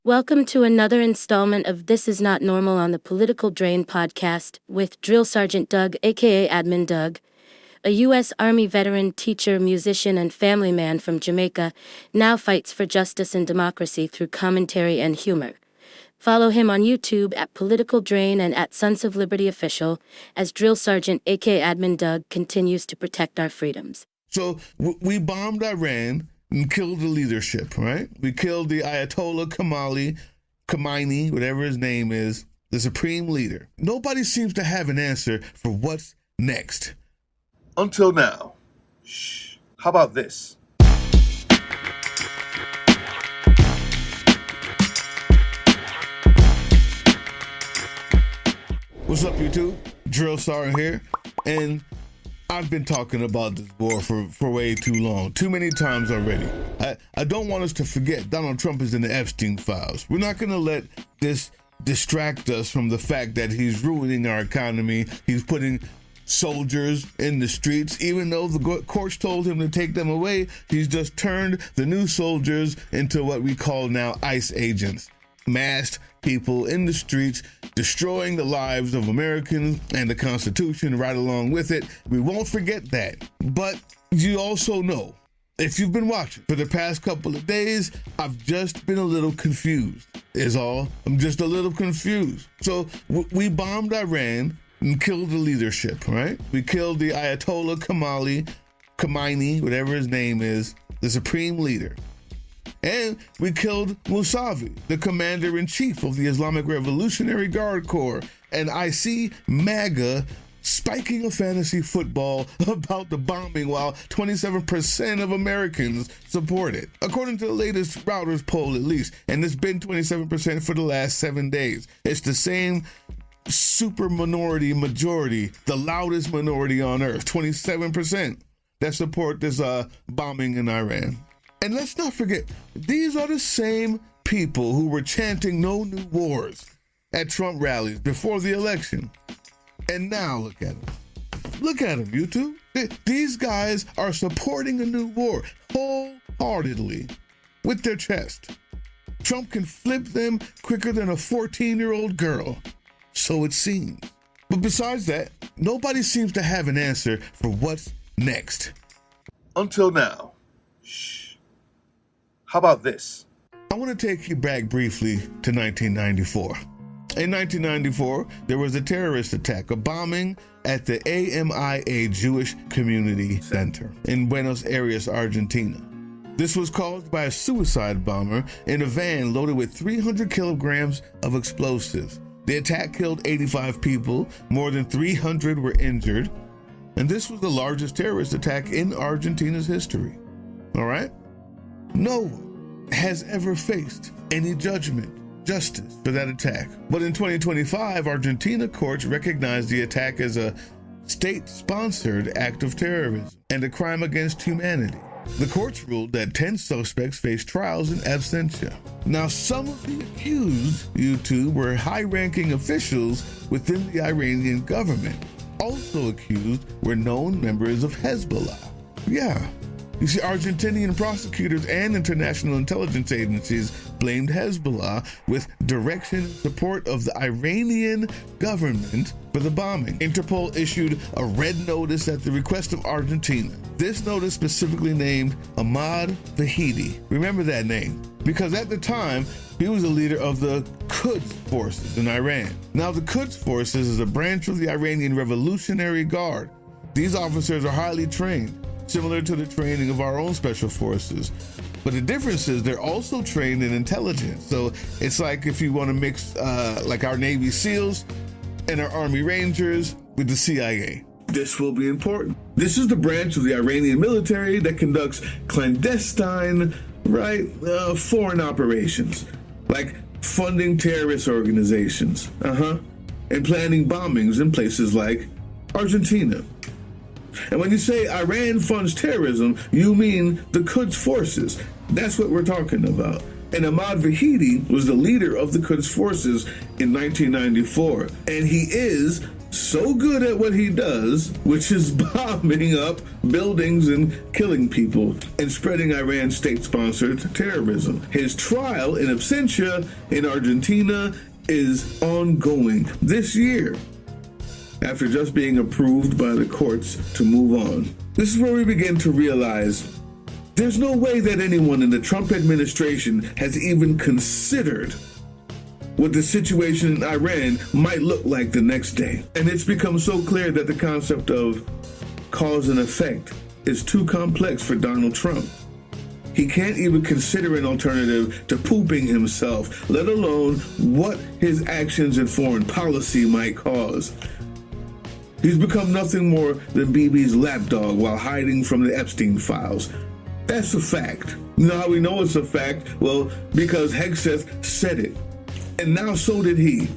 Welcome to another installment of This Is Not Normal on the Political Drain podcast with Drill Sergeant Doug, aka Admin Doug, a U.S. Army veteran, teacher, musician, and family man from Jamaica, now fights for justice and democracy through commentary and humor. Follow him on YouTube at Political Drain and at Sons of Liberty Official as Drill Sergeant, aka Admin Doug, continues to protect our freedoms. So we bombed Iran and killed the leadership, right? We killed the Ayatollah Khamenei, whatever his name is, the supreme leader. Nobody seems to have an answer for what's next. Until now. Shh. How about this? What's up, YouTube? Drill Sergeant here, and I've been talking about this war for way too long, too many times already. I don't want us to forget Donald Trump is in the Epstein files. We're not going to let this distract us from the fact that he's ruining our economy. He's putting soldiers in the streets. Even though the courts told him to take them away, he's just turned the new soldiers into what we call now ICE agents. Masked people in the streets, destroying the lives of Americans and the Constitution right along with it. We won't forget that. But you also know, if you've been watching for the past couple of days, I've just been a little confused, is all. I'm just a little confused. So we bombed Iran and killed the leadership, right? We killed the Ayatollah Khamenei, whatever his name is, the supreme leader. And we killed Mousavi, the commander-in-chief of the Islamic Revolutionary Guard Corps. And I see MAGA spiking a fantasy football about the bombing while 27% of Americans support it. According to the latest Reuters poll, at least. And it's been 27% for the last 7 days. It's the same super minority majority, the loudest minority on earth, 27% that support this bombing in Iran. And let's not forget, these are the same people who were chanting no new wars at Trump rallies before the election. And now look at them. Look at them, YouTube. These guys are supporting a new war wholeheartedly with their chest. Trump can flip them quicker than a 14-year-old girl. So it seems. But besides that, nobody seems to have an answer for what's next. Until now. Shh. How about this? I want to take you back briefly to 1994. In 1994, there was a terrorist attack, a bombing at the AMIA Jewish Community Center in Buenos Aires, Argentina. This was caused by a suicide bomber in a van loaded with 300 kilograms of explosives. The attack killed 85 people, more than 300 were injured, and this was the largest terrorist attack in Argentina's history. All right? No one has ever faced any justice for that attack. But in 2025, Argentina courts recognized the attack as a state-sponsored act of terrorism and a crime against humanity. The courts ruled that 10 suspects faced trials in absentia. Now, some of the accused, YouTube, were high-ranking officials within the Iranian government. Also accused were known members of Hezbollah. Yeah. You see, Argentinian prosecutors and international intelligence agencies blamed Hezbollah with direction and support of the Iranian government for the bombing. Interpol issued a red notice at the request of Argentina. This notice specifically named Ahmad Vahidi. Remember that name, because at the time, he was the leader of the Quds forces in Iran. Now, the Quds forces is a branch of the Iranian Revolutionary Guard. These officers are highly trained, similar to the training of our own special forces. But the difference is they're also trained in intelligence. So it's like if you want to mix like our Navy SEALs and our Army Rangers with the CIA. This will be important. This is the branch of the Iranian military that conducts clandestine, foreign operations, like funding terrorist organizations, and planning bombings in places like Argentina. And when you say Iran funds terrorism, you mean the Quds forces. That's what we're talking about. And Ahmad Vahidi was the leader of the Quds forces in 1994. And he is so good at what he does, which is bombing up buildings and killing people and spreading Iran's state-sponsored terrorism. His trial in absentia in Argentina is ongoing this year, after just being approved by the courts to move on. This is where we begin to realize there's no way that anyone in the Trump administration has even considered what the situation in Iran might look like the next day. And it's become so clear that the concept of cause and effect is too complex for Donald Trump. He can't even consider an alternative to pooping himself, let alone what his actions in foreign policy might cause. He's become nothing more than Bibi's lapdog while hiding from the Epstein files. That's a fact. You know how we know it's a fact? Well, because Hegseth said it. And now so did he,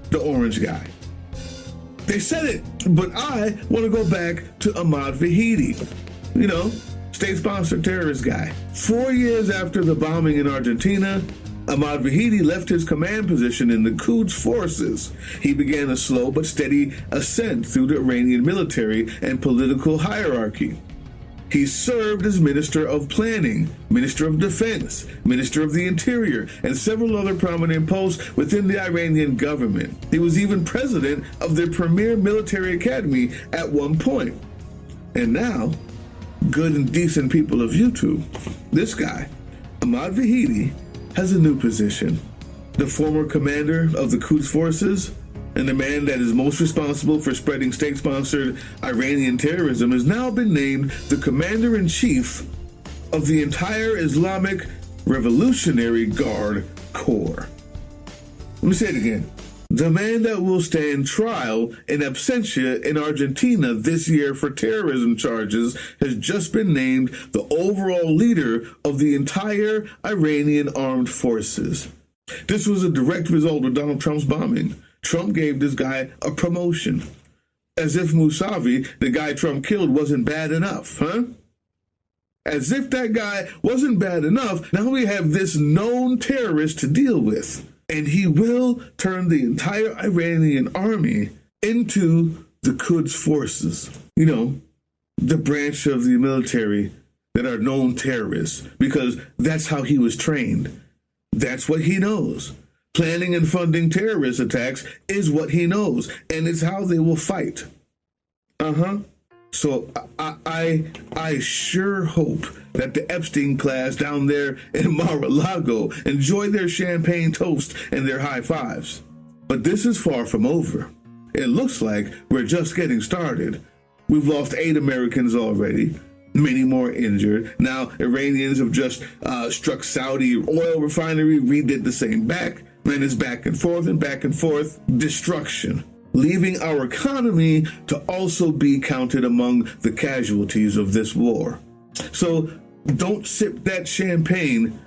the orange guy. They said it, but I want to go back to Ahmad Vahidi, state-sponsored terrorist guy. 4 years after the bombing in Argentina, Ahmad Vahidi left his command position in the Quds forces. He began a slow but steady ascent through the Iranian military and political hierarchy. He served as Minister of Planning, Minister of Defense, Minister of the Interior, and several other prominent posts within the Iranian government. He was even president of the premier military academy at one point. And now, good and decent people of YouTube, this guy, Ahmad Vahidi, has a new position. The former commander of the Quds forces and the man that is most responsible for spreading state-sponsored Iranian terrorism has now been named the commander-in-chief of the entire Islamic Revolutionary Guard Corps. Let me say it again. The man that will stand trial in absentia in Argentina this year for terrorism charges has just been named the overall leader of the entire Iranian armed forces. This was a direct result of Donald Trump's bombing. Trump gave this guy a promotion. As if Mousavi, the guy Trump killed, wasn't bad enough, huh? As if that guy wasn't bad enough, now we have this known terrorist to deal with. And he will turn the entire Iranian army into the Quds forces. The branch of the military that are known terrorists, because that's how he was trained. That's what he knows. Planning and funding terrorist attacks is what he knows, and it's how they will fight. So I sure hope that the Epstein class down there in Mar-a-Lago enjoy their champagne toast and their high fives. But this is far from over. It looks like we're just getting started. We've lost 8 Americans already, many more injured. Now Iranians have just struck Saudi oil refinery, redid the same back, and it's back and forth, destruction, leaving our economy to also be counted among the casualties of this war. So don't sip that champagne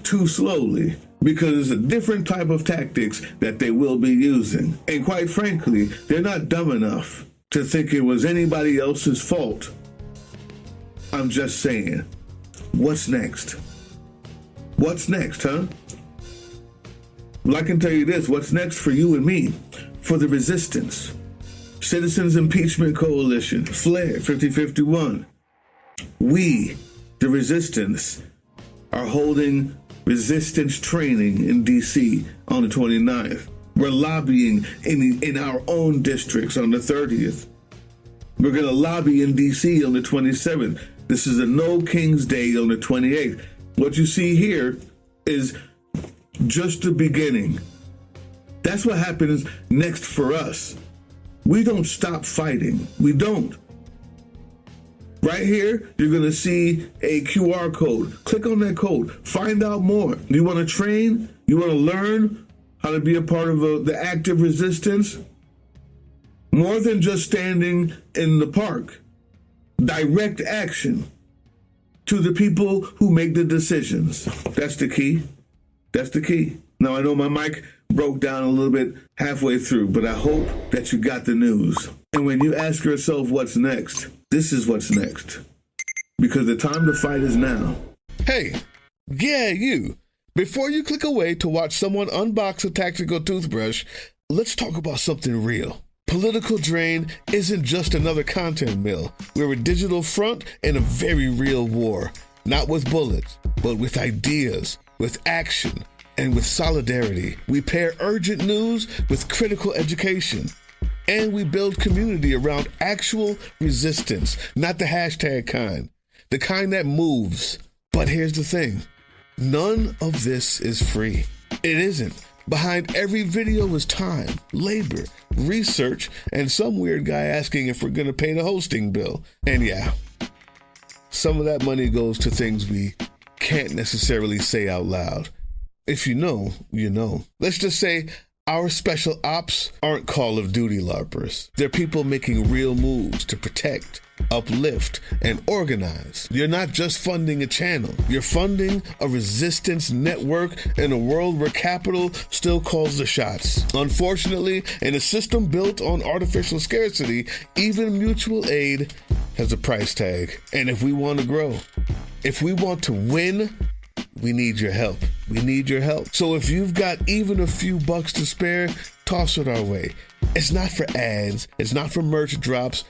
too slowly, because it's a different type of tactics that they will be using. And quite frankly, they're not dumb enough to think it was anybody else's fault. I'm just saying, what's next? What's next, huh? Well, I can tell you this, what's next for you and me, for the resistance. Citizens Impeachment Coalition, FLAIR 5051. We, the resistance, are holding resistance training in D.C. on the 29th. We're lobbying in our own districts on the 30th. We're going to lobby in D.C. on the 27th. This is a No King's Day on the 28th. What you see here is just the beginning. That's what happens next for us. We don't stop fighting. We don't. Right here, you're going to see a QR code. Click on that code. Find out more. You want to train? You want to learn how to be a part of the active resistance? More than just standing in the park. Direct action to the people who make the decisions. That's the key. That's the key. Now, I know my mic broke down a little bit halfway through, but I hope that you got the news. And when you ask yourself what's next, this is what's next. Because the time to fight is now. Hey, yeah, you. Before you click away to watch someone unbox a tactical toothbrush, let's talk about something real. Political Drain isn't just another content mill. We're a digital front in a very real war. Not with bullets, but with ideas, with action, and with solidarity. We pair urgent news with critical education. And we build community around actual resistance, not the hashtag kind. The kind that moves. But here's the thing. None of this is free. It isn't. Behind every video is time, labor, research, and some weird guy asking if we're going to pay the hosting bill. And yeah, some of that money goes to things we can't necessarily say out loud. If you know, you know. Let's just say our special ops aren't Call of Duty LARPers. They're people making real moves to protect, uplift, and organize. You're not just funding a channel. You're funding a resistance network in a world where capital still calls the shots. Unfortunately, in a system built on artificial scarcity, even mutual aid has a price tag. And if we want to grow, if we want to win, we need your help. We need your help. So if you've got even a few bucks to spare, toss it our way. It's not for ads. It's not for merch drops,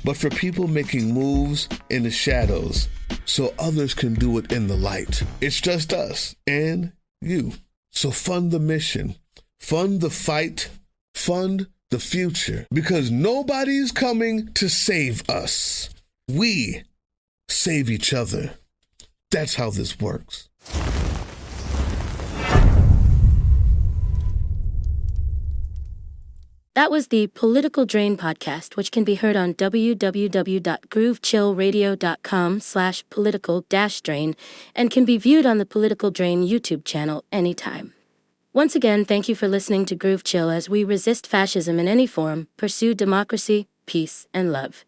but for people making moves in the shadows so others can do it in the light. It's just us and you. So fund the mission, fund the fight, fund the future, because nobody's coming to save us. We save each other. That's how this works. That was the Political Drain podcast, which can be heard on www.groovechillradio.com/political-drain and can be viewed on the Political Drain YouTube channel anytime. Once again, thank you for listening to Groove Chill as we resist fascism in any form, pursue democracy, peace, and love.